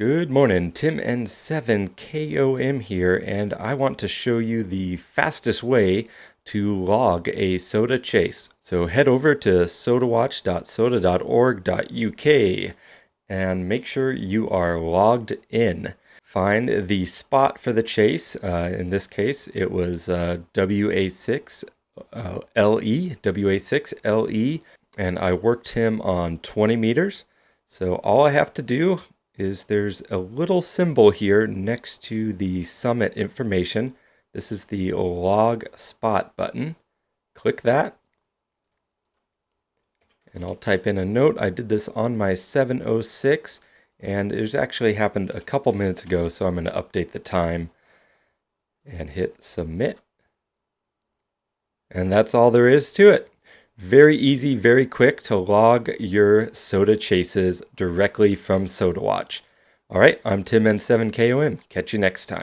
Good morning, Tim N7KOM here, and I want to show you the fastest way to log a SOTA chase. So head over to SOTAwatch.sota.org.uk and make sure you are logged in. Find the spot for the chase. In this case, it was WA6LE, and I worked him on 20 meters. So all I have to do is there's a little symbol here next to the summit information. This is the log spot button. Click that. And I'll type in a note. I did this on my 706 and it actually happened a couple minutes ago, so I'm going to update the time and hit submit. And that's all there is to it. Very easy, very quick to log your SOTA chases directly from SOTAwatch. All right, I'm Tim N7KOM. Catch you next time.